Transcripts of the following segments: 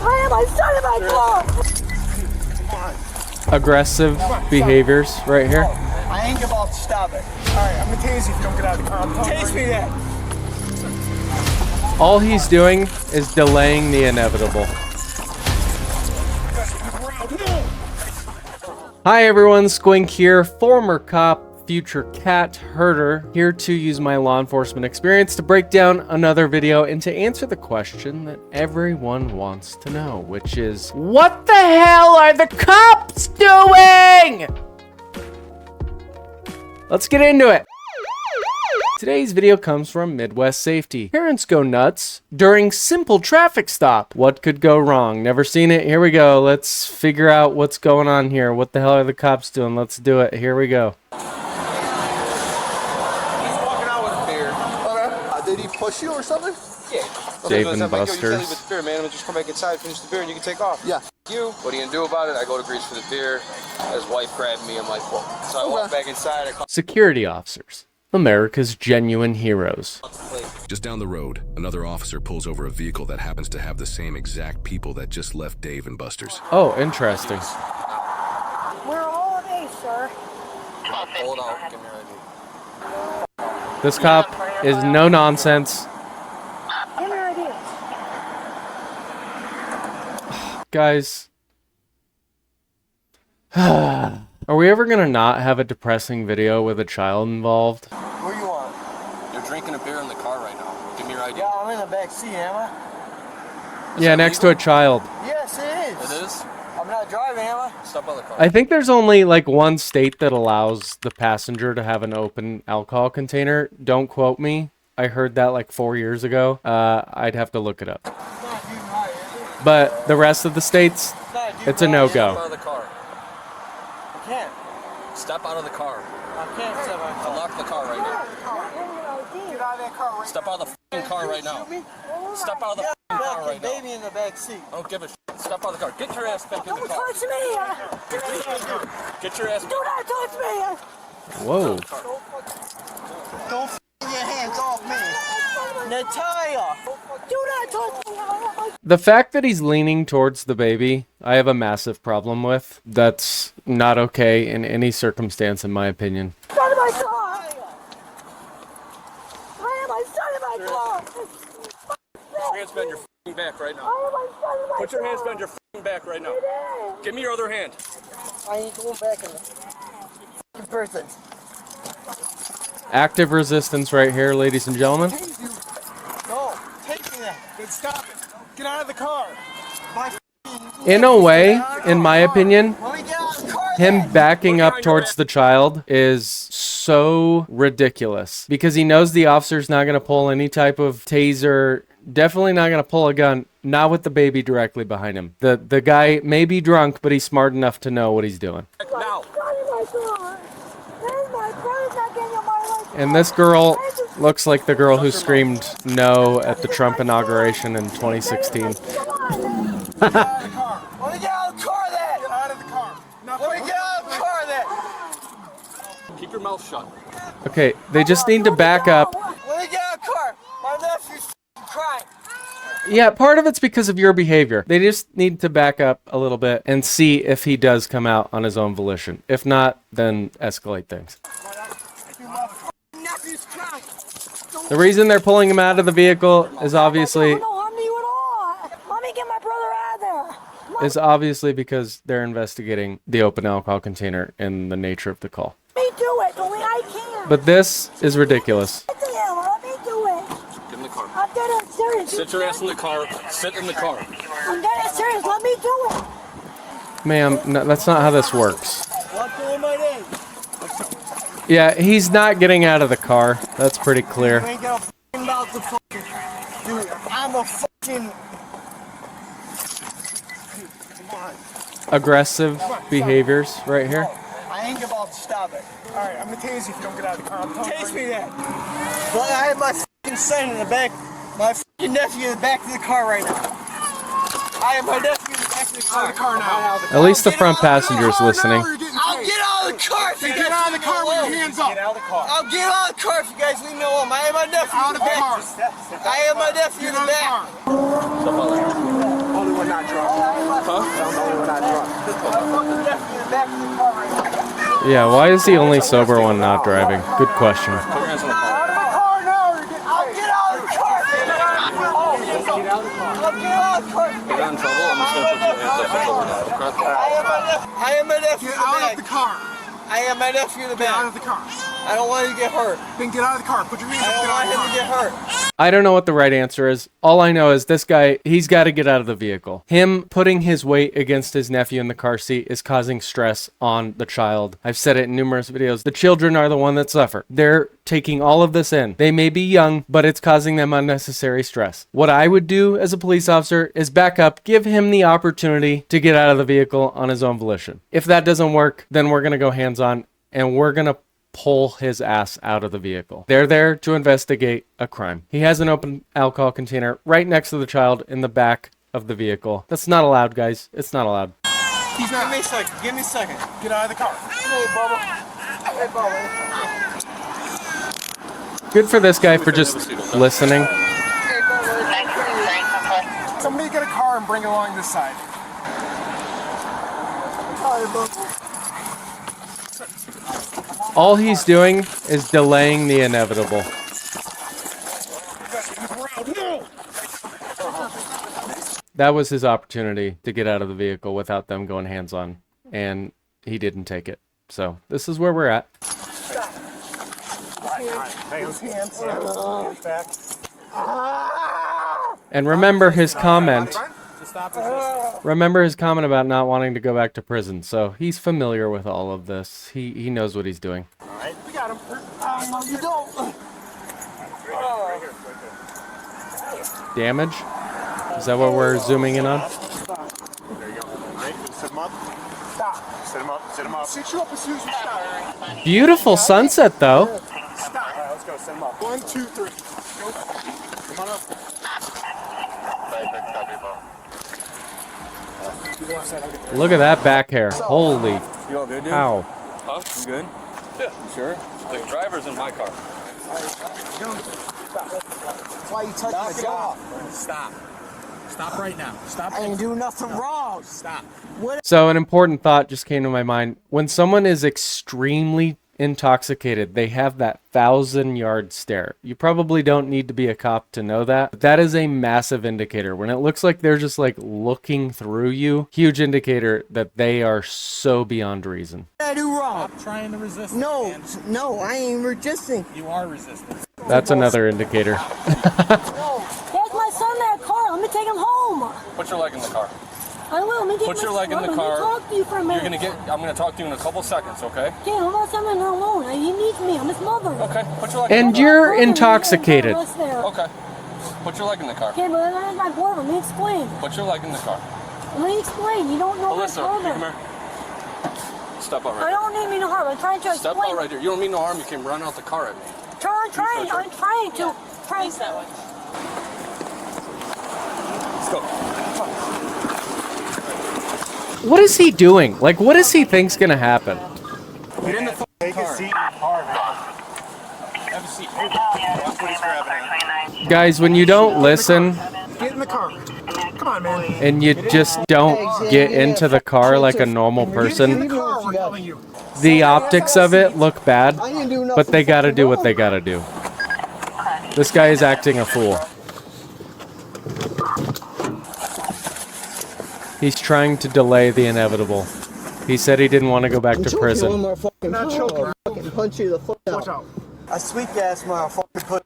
Why am I starting my car? Aggressive behaviors right here. I ain't about to stop it. Alright, I'm gonna tase you if you don't get out of the car. Tase me then. All he's doing is delaying the inevitable. Hi everyone, Squink here, former cop, future cat herder, here to use my law enforcement experience to break down another video and to answer the question that everyone wants to know, which is, what the hell are the cops doing? Let's get into it. Today's video comes from Midwest Safety. Parents go nuts during simple traffic stop. What could go wrong? Never seen it? Here we go. Let's figure out what's going on here. What the hell are the cops doing? Let's do it. Here we go. He's walking out with a beer. Okay. Did he push you or something? Yeah. Dave and Buster's. You with the beer, man. I'm gonna just come back inside, finish the beer, and you can take off. Yeah. You. What are you gonna do about it? I go to Greece for the beer. His wife grabbed me. I'm like, whoa. So I walk back inside. I call Security officers. America's genuine heroes. Just down the road, another officer pulls over a vehicle that happens to have the same exact people that just left Dave and Buster's. Oh, interesting. We're all day, sir. Hold on. Give me your ID. This cop is no nonsense. Give me your ID. Guys. Are we ever gonna not have a depressing video with a child involved? Where you on? You're drinking a beer in the car right now. Give me your ID. Yeah, I'm in the back seat, am I? Yeah, next to a child. Yes, it is. It is? I'm not driving, am I? Stop by the car. I think there's only like one state that allows the passenger to have an open alcohol container. Don't quote me. I heard that like 4 years ago. I'd have to look it up. But the rest of the states, it's a no-go. Step out of the car. I can't. Step out of the car. I can't step out of the car. Unlock the car right now. Get out of that car right now. Step out of the f***ing car right now. Step out of the f***ing car right now. Baby in the back seat. I don't give a shit. Step out of the car. Get your ass back in the car. Don't touch me! Get your ass back. Do not touch me! Whoa. Don't f*** your hands off me. Natalia! Do not touch me! The fact that he's leaning towards the baby, I have a massive problem with. That's not okay in any circumstance, in my opinion. Starting my car! Why am I starting my car? Put your hands behind your f***ing back right now. Why am I starting my car? Put your hands behind your f***ing back right now. Give me your other hand. I ain't going back in the f***ing person. Active resistance right here, ladies and gentlemen. No, take me there. Then stop it. Get out of the car. In a way, in my opinion, Let me get out of the car. him backing up towards the child is so ridiculous because he knows the officer's not going to pull any type of taser, definitely not going to pull a gun, not with the baby directly behind him. The guy may be drunk, but he's smart enough to know what he's doing. Now. And this girl looks like the girl who screamed no at the Trump inauguration in 2016. Let me get out of the car. Let me get out of the car then. Get out of the car. Let me get out of the car then. Keep your mouth shut. Okay, they just need to back up. Let me get out of the car. My nephew's crying. Yeah, part of it's because of your behavior. They just need to back up a little bit and see if he does come out on his own volition. If not, then escalate things. The reason they're pulling him out of the vehicle is obviously because they're investigating the open alcohol container and the nature of the call. Let me do it. Only I can. But this is ridiculous. Let me do it. Get in the car. I'm dead serious. Sit your ass in the car. Sit in the car. I'm dead serious. Let me do it. Ma'am, no, that's not how this works. What's doing my name? Yeah, he's not getting out of the car. That's pretty clear. You ain't got a f***ing mouth to fucking do. I'm a fucking... Aggressive behaviors right here. I ain't about to stop it. Alright, I'm gonna tase you if you don't get out of the car. Tase me then. But I have my fucking son in the back. My fucking nephew in the back of the car right now. I have my nephew in the back back to the car now. At least the front passenger's listening. I'll get out of the car if you guys Get out of the car with your hands up. Get out of the car. I'll get out of the car if you guys leave me alone. I am my nephew Out in of the the car. back. I am my nephew in the back. Only one not drunk. Huh? Only one not drunk. I'm fucking nephew in the back of the car right now. Yeah, why is the only sober one not driving? Good question. Put your hands on the car. Out of the car now. Or I'll get out of the car. Get out of the car. I'll get out of the car. If you got in trouble, I'm just going to put your hands up until we're done, okay? I am my nephew get in the out back. of the car. I am my nephew in the Get out back. of the car. I don't want you to get hurt. Then get out of the car. Put your hands I up. don't Get out want of the him to car. get hurt. I don't know what the right answer is. All I know is this guy, he's got to get out of the vehicle. Him putting his weight against his nephew in the car seat is causing stress on the child. I've said it in numerous videos. The children are the one that suffer. They're taking all of this in. They may be young, but it's causing them unnecessary stress. What I would do as a police officer is back up, give him the opportunity to get out of the vehicle on his own volition. If that doesn't work, then we're going to go hands-on and we're going to pull his ass out of the vehicle. They're there to investigate a crime. He has an open alcohol container right next to the child in the back of the vehicle. That's not allowed, guys. It's not allowed. He's not. Give me a second. Give me a second. Get out of the car. Hey, Bubba. Hey, Bubba. Good for this guy for just listening. Hey, Bubba. Somebody get a car and bring it along this side. Sorry, Bubba. All he's doing is delaying the inevitable. That was his opportunity to get out of the vehicle without them going hands-on, and he didn't take it. So this is where we're at. And remember his comment. Remember his comment about not wanting to go back to prison. So he's familiar with all of this. He knows what he's doing. Alright, we got him. No, you don't. Damage? Is that what we're zooming in on? There you go. Alright, sit him up. Stop. Sit him up. Sit him up. Sit you up as soon as you stop. Beautiful sunset, though. Stop. Alright, let's go. Sit him up. 1, 2, 3. Go. Come on up. Look at that back hair. Holy You all good, dude? cow. Huh? You good? Yeah. You sure? The driver's in my car. That's why you touch my jaw. Stop. Stop right now. Stop. I didn't do nothing wrong. Stop. So an important thought just came to my mind. When someone is extremely intoxicated, they have that 1,000-yard stare. You probably don't need to be a cop to know that. But that is a massive indicator. When it looks like they're just like looking through you, huge indicator that they are so beyond reason. What did I do wrong? Stop trying to resist. No, man. no, I ain't resisting. You are resisting. That's another indicator. There's my son in that car. Let me take him home. Put your leg in the car. I will. Let me get Put my your leg in son. the Let car. me talk to you for a minute. I'm gonna talk to you in a couple seconds, okay? Okay, hold on a second. I'm alone. He needs me. I'm his mother. Okay. Put your leg in And the car. you're intoxicated. Okay. Put your leg in the car. Okay, but that's my boyfriend. Let me explain. Put your leg in the car. Let me explain. You don't know my Alyssa, brother. come here. Step out I right don't need me no harm. I'm trying to here. Step explain. out right here. You don't mean no harm. You came running out the car at me. I'm trying to. Let's go. What is he doing? Like, what does he think's gonna happen? Get in the car. Take a seat in the car, man. Have a seat. That's what he's grabbing at. Guys, when you don't listen Get in the car. Come on, man. and you just don't get into the car like a normal Get in person, the car, we're telling you. the optics of it look bad, I didn't do nothing. but they gotta do what they gotta do. This guy is acting a fool. He's trying to delay the inevitable. He said he didn't want to go back to prison. One more fucking Not choking. fucking punch you in the foot Watch out. out. A sweet ass motherfucking pussy.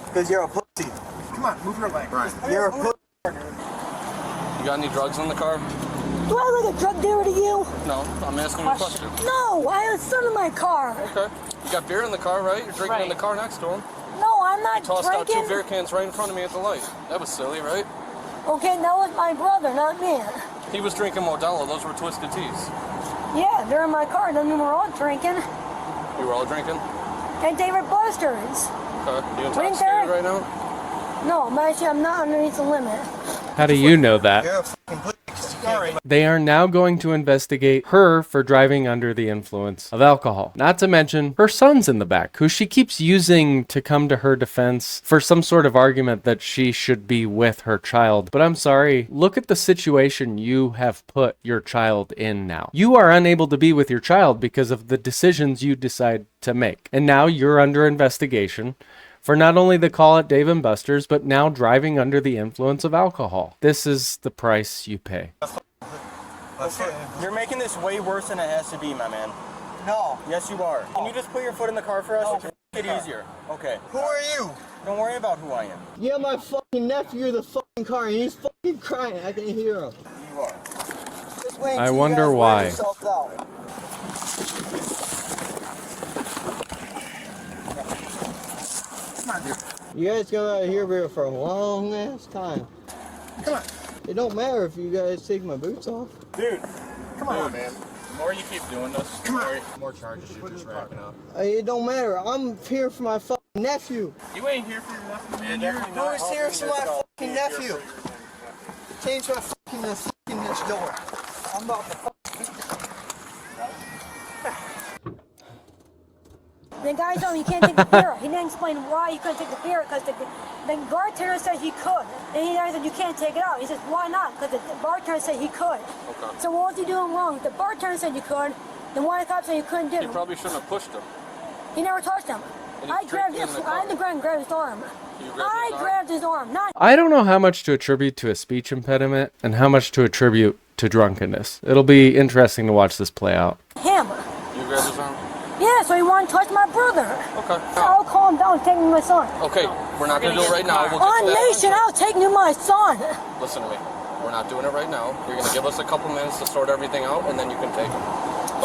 Because you're a pussy. Come on, move your leg. Right. You're a pussy. You got any drugs in the car? Do I look like a drug dealer to you? No. I'm asking you a question. No, I have a son in my car. Okay. You got beer in the car, right? You're drinking in the car next to him. No, I'm not Tossed out 2 drinking. beer cans right in front of me at the light. That was silly, right? Okay, that was my brother, not me. He was drinking Modelo. Those were Twisted Teas. Yeah, they're in my car. Doesn't mean we're all drinking. You were all drinking? And David Buster's. Okay. You What is intoxicated that? right now? No, I'm not underneath the limit. How do you know that? You're a fucking pussy. They are now going to investigate her for driving under the influence of alcohol. Not to mention her son's in the back, who she keeps using to come to her defense for some sort of argument that she should be with her child. But I'm sorry, look at the situation you have put your child in now. You are unable to be with your child because of the decisions you decide to make. And now you're under investigation for not only the call at Dave & Buster's, but now driving under the influence of alcohol. This is the price you pay. You're making this way worse than it has to be, my man. No. Yes, you are. Can you just put your foot in the car for us? No. Make it easier. Okay. Who are you? Don't worry about who I am. Yeah, my fucking nephew in the fucking car and he's fucking crying. I can hear him. You are. Just wait I till you wonder guys why. wear yourselves out. You guys got out here for a long ass time. Come on. It don't matter if you guys take my boots off. Dude, come on, man. The more you keep doing this, the more charges you're just racking up. It don't matter. I'm here for my fucking nephew. You ain't here for your nephew, man. Who is here for my fucking nephew? Change my fucking this door. I'm about to The guy told me you can't take the beer. He didn't explain why you couldn't take the beer because the bartender said he could. And he said you can't take it out. He says, why not? Because the bartender said he could. Okay. So what was he doing wrong? If the bartender said you could, then why the cop said you couldn't do You it? probably shouldn't have pushed him. He never touched him. And I he grabbed tricked you his, in the I had to grab and grab his arm. You I grabbed his arm, not I don't know how much to attribute to a speech impediment and how much to attribute to drunkenness. It'll be interesting to watch this play out. him. You grabbed his arm? Yeah, so he wanted to touch my brother. Okay. So I'll calm down, take me my son. Okay, we're not going to do it right now. We'll get On to that Nation, eventually. I'll take you my son. Listen to me. We're not doing it right now. You're going to give us a couple minutes to sort everything out, and then you can take him.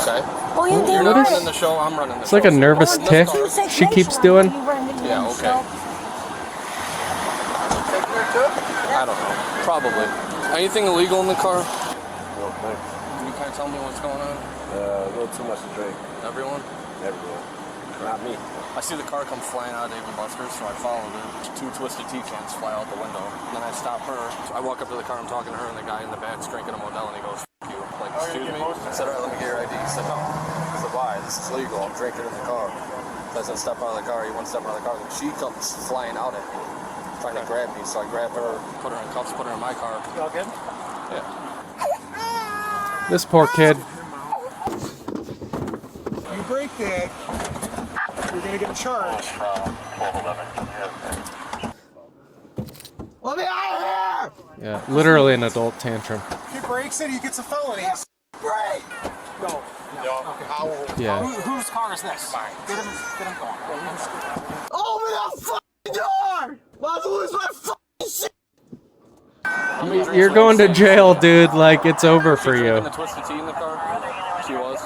Okay? Oh, you You're did not right. running the show. I'm running the It's show. like a nervous So tick let's start. she keeps doing. Yeah, okay. I don't know. Probably. Anything illegal in the car? Can you kind of tell me what's going on? A little too much to drink. Everyone? Everyone. Not me. I see the car come flying out of Dave & Buster's, so I followed it. 2 twisted tea cans fly out the window. Then I stop her. So I walk up to the car, I'm talking to her, and the guy in the back's drinking a Modelo, and he goes, F*** you. I'm like, excuse me? I said, all right, let me get your ID. He said, no. I said, why? This is legal. I'm drinking in the car. So I said, step out of the car. He went step out of the car. And she comes flying out at me, trying to grab me. So I grabbed her, put her in cuffs, put her in my car. You all good? Yeah. This poor kid. You break that, you're gonna get charged. Let me out of here! Yeah, literally an adult tantrum. If he breaks it, he gets a felony. Break! No. Yeah. Whose car is this? Get him going. Open the fucking door! I'm about to lose my fucking shit! You're going to jail, dude. Like, it's over for you. Drinking the twisted tea in the car? She was.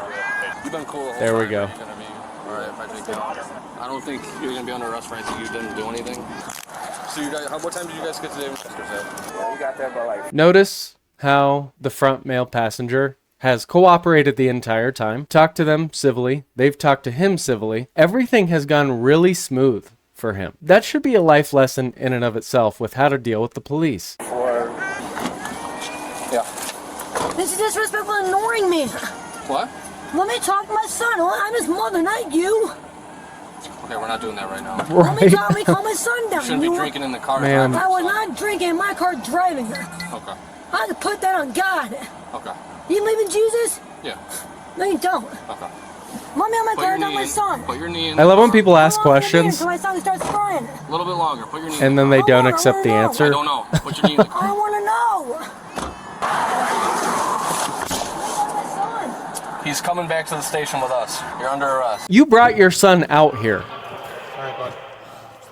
You've been cool the whole There we time. go. You're gonna be all right if I take you out. I don't think you're gonna be under arrest for anything. You didn't do anything. So you guys, what time did you guys get to Dave & Buster's at? We got there by like Notice how the front male passenger has cooperated the entire time. Talked to them civilly. They've talked to him civilly. Everything has gone really smooth for him. That should be a life lesson in and of itself with how to deal with the police. Yeah. This is disrespectful and ignoring me. What? Let me talk to my son. I'm his mother, not you. Okay, we're not doing that right now. Let me Right? calm my son down. You shouldn't be drinking in the car. Man. driving I was your son. not drinking in my car driving her. Okay. I had to put that on God. Okay. You believe in Jesus? Yeah. No, you don't. Okay. Let me on my Put car, your not knee my in. son. Put your knee in. I love when people ask How long has it been questions until my son starts crying? A little bit longer. Put your knee in. and then they How don't long? I accept the wanna know. I answer. don't know. Put your knee in the I car. want to know. My son. He's coming back to the station with us. You're under arrest. You brought your son out here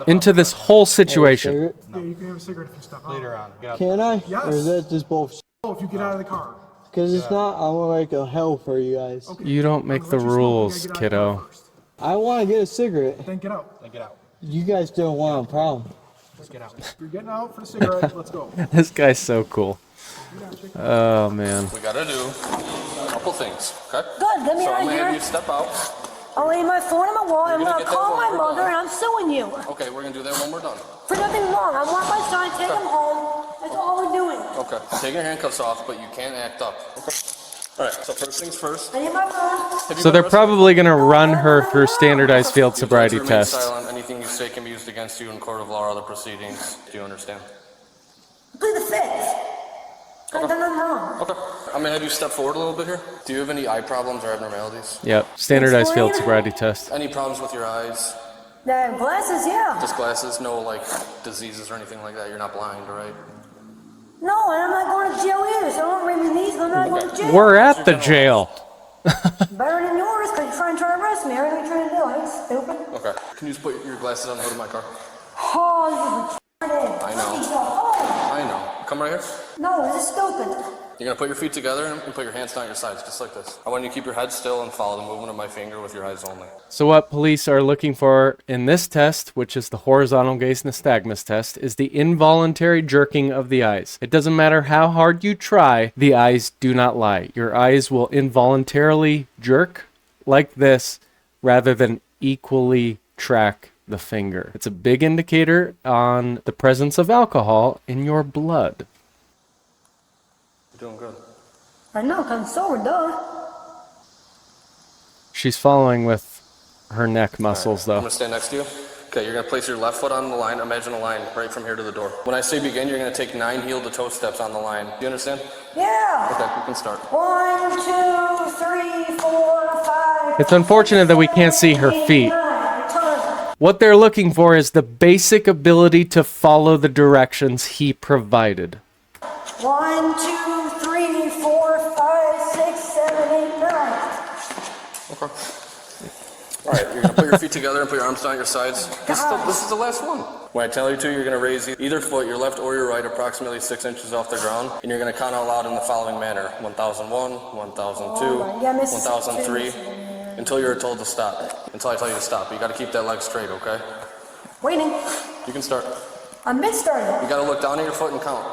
into this whole situation. Yeah, you can have a cigarette if you step out. Later on. Can I? Yes. Or is that just bullshit? Oh, if you get out of the car. Because it's not, I want like a hell for you guys. Okay. You don't make the Let you smoke, you rules, gotta get out of the kiddo. car first. I want to get a cigarette. Then get out. You guys don't want a problem. Let's get out. You're getting out for the cigarette. Let's go. This guy's so cool. Oh, man. We gotta do a couple things, okay? Good, get me So out I'm of gonna have you here. step out. I'll leave my phone on my wall. I'm You're gonna going to get that call my when we're mother done. and I'm suing you. Okay, we're gonna do that when we're done. For nothing wrong. I want my son, take him home. That's all we're doing. Okay. Take your handcuffs off, but you can't act up. Okay. All right. So first things first. I need my phone. So they're probably going to run her through standardized field sobriety Remain tests. silent. Anything you say can be used against you in court of law or other proceedings. Do you understand? Plead the fifth. I've done nothing wrong. Okay. I'm gonna have you step forward a little bit here. Do you have any eye problems or abnormalities? Yep, standardized field sobriety test. Any problems with your eyes? The glasses, yeah. Just glasses? No, like, diseases or anything like that? You're not blind, right? No, and I'm not going to jail either, so don't bring me these. I'm not going to jail. We're at the jail. Better than yours, because you're trying to arrest me. Everything you're trying to do, ain't stupid. Okay. Can you just put your glasses on the hood of my car? Oh, you retarded. I know. Oh. I know. Come right here. No, this is stupid. You're gonna put your feet together and put your hands down your sides, just like this. I want you to keep your head still and follow the movement of my finger with your eyes only. So what police are looking for in this test, which is the horizontal gaze nystagmus test, is the involuntary jerking of the eyes. It doesn't matter how hard you try, the eyes do not lie. Your eyes will involuntarily jerk like this rather than equally track the finger. It's a big indicator on the presence of alcohol in your blood. You're doing good. I know, because I'm sober, duh. She's following with her neck muscles, I'm though. gonna stand next to you. Okay, you're gonna place your left foot on the line. Imagine a line right from here to the door. When I say begin, you're gonna take 9 heel-to-toe steps on the line. Do you understand? Yeah. Okay, you can start. 1, 2, 3, 4, 5. It's unfortunate that we can't see her feet. 9. Turn. What they're looking for is the basic ability to follow the directions he provided. 1, 2, 3, 4, 5, 6, 7, 8, 9. Okay. All right, you're gonna put your feet together and put your arms down your sides. This is the last one. When I tell you to, you're gonna raise either foot, your left or your right, approximately 6 inches off the ground, and you're gonna count out loud in the following manner: 1001, 1002, 1003, until you're told to stop. Until I tell you to stop. You gotta keep that leg straight, okay? Waiting. You can start. I'm mid-starting. You gotta look down at your foot and count.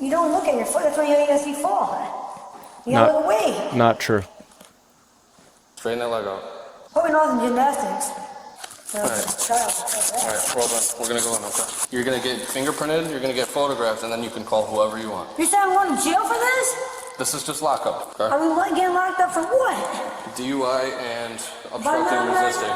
You don't look at your foot, that's why you're gonna see fall. You gotta look away. Not true. Straighten that leg out. Hope you're not in gymnastics. All right, well done. We're gonna go in, okay? You're gonna get fingerprinted, you're gonna get photographed, and then you can call whoever you want. You're saying I'm going to jail for this? This is just lockup, okay? Are we getting locked up for what? DUI and obstructing and resisting.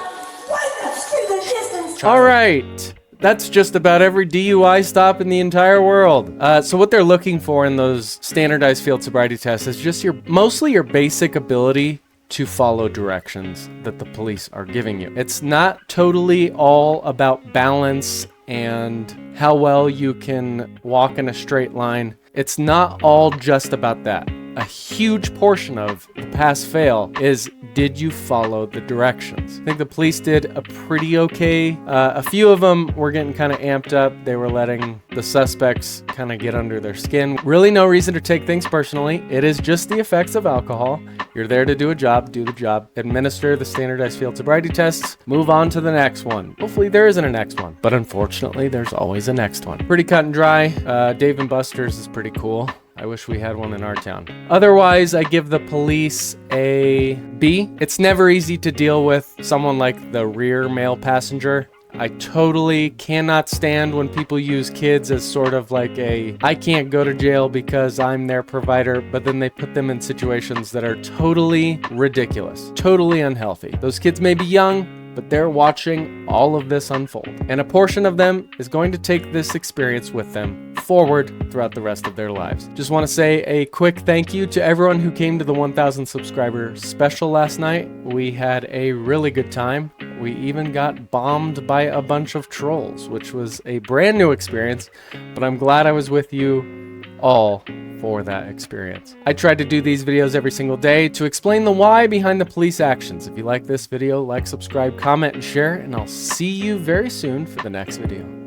What? Obstructing resistance? All right. That's just about every DUI stop in the entire world. So what they're looking for in those standardized field sobriety tests is just mostly your basic ability to follow directions that the police are giving you. It's not totally all about balance and how well you can walk in a straight line. It's not all just about that. A huge portion of the pass-fail is, did you follow the directions? I think the police did a pretty okay. A few of them were getting kind of amped up. They were letting the suspects kind of get under their skin. Really no reason to take things personally. It is just the effects of alcohol. You're there to do a job, do the job, administer the standardized field sobriety tests, move on to the next one. Hopefully there isn't a next one, but unfortunately there's always a next one. Pretty cut and dry. Dave & Buster's is pretty cool. I wish we had one in our town. Otherwise, I give the police a B. It's never easy to deal with someone like the rear male passenger. I totally cannot stand when people use kids as sort of like I can't go to jail because I'm their provider, but then they put them in situations that are totally ridiculous, totally unhealthy. Those kids may be young, but they're watching all of this unfold. And a portion of them is going to take this experience with them forward throughout the rest of their lives. Just want to say a quick thank you to everyone who came to the 1,000 subscriber special last night. We had a really good time. We even got bombed by a bunch of trolls, which was a brand new experience, but I'm glad I was with you all for that experience. I tried to do these videos every single day to explain the why behind the police actions. If you like this video, like, subscribe, comment, and share, and I'll see you very soon for the next video.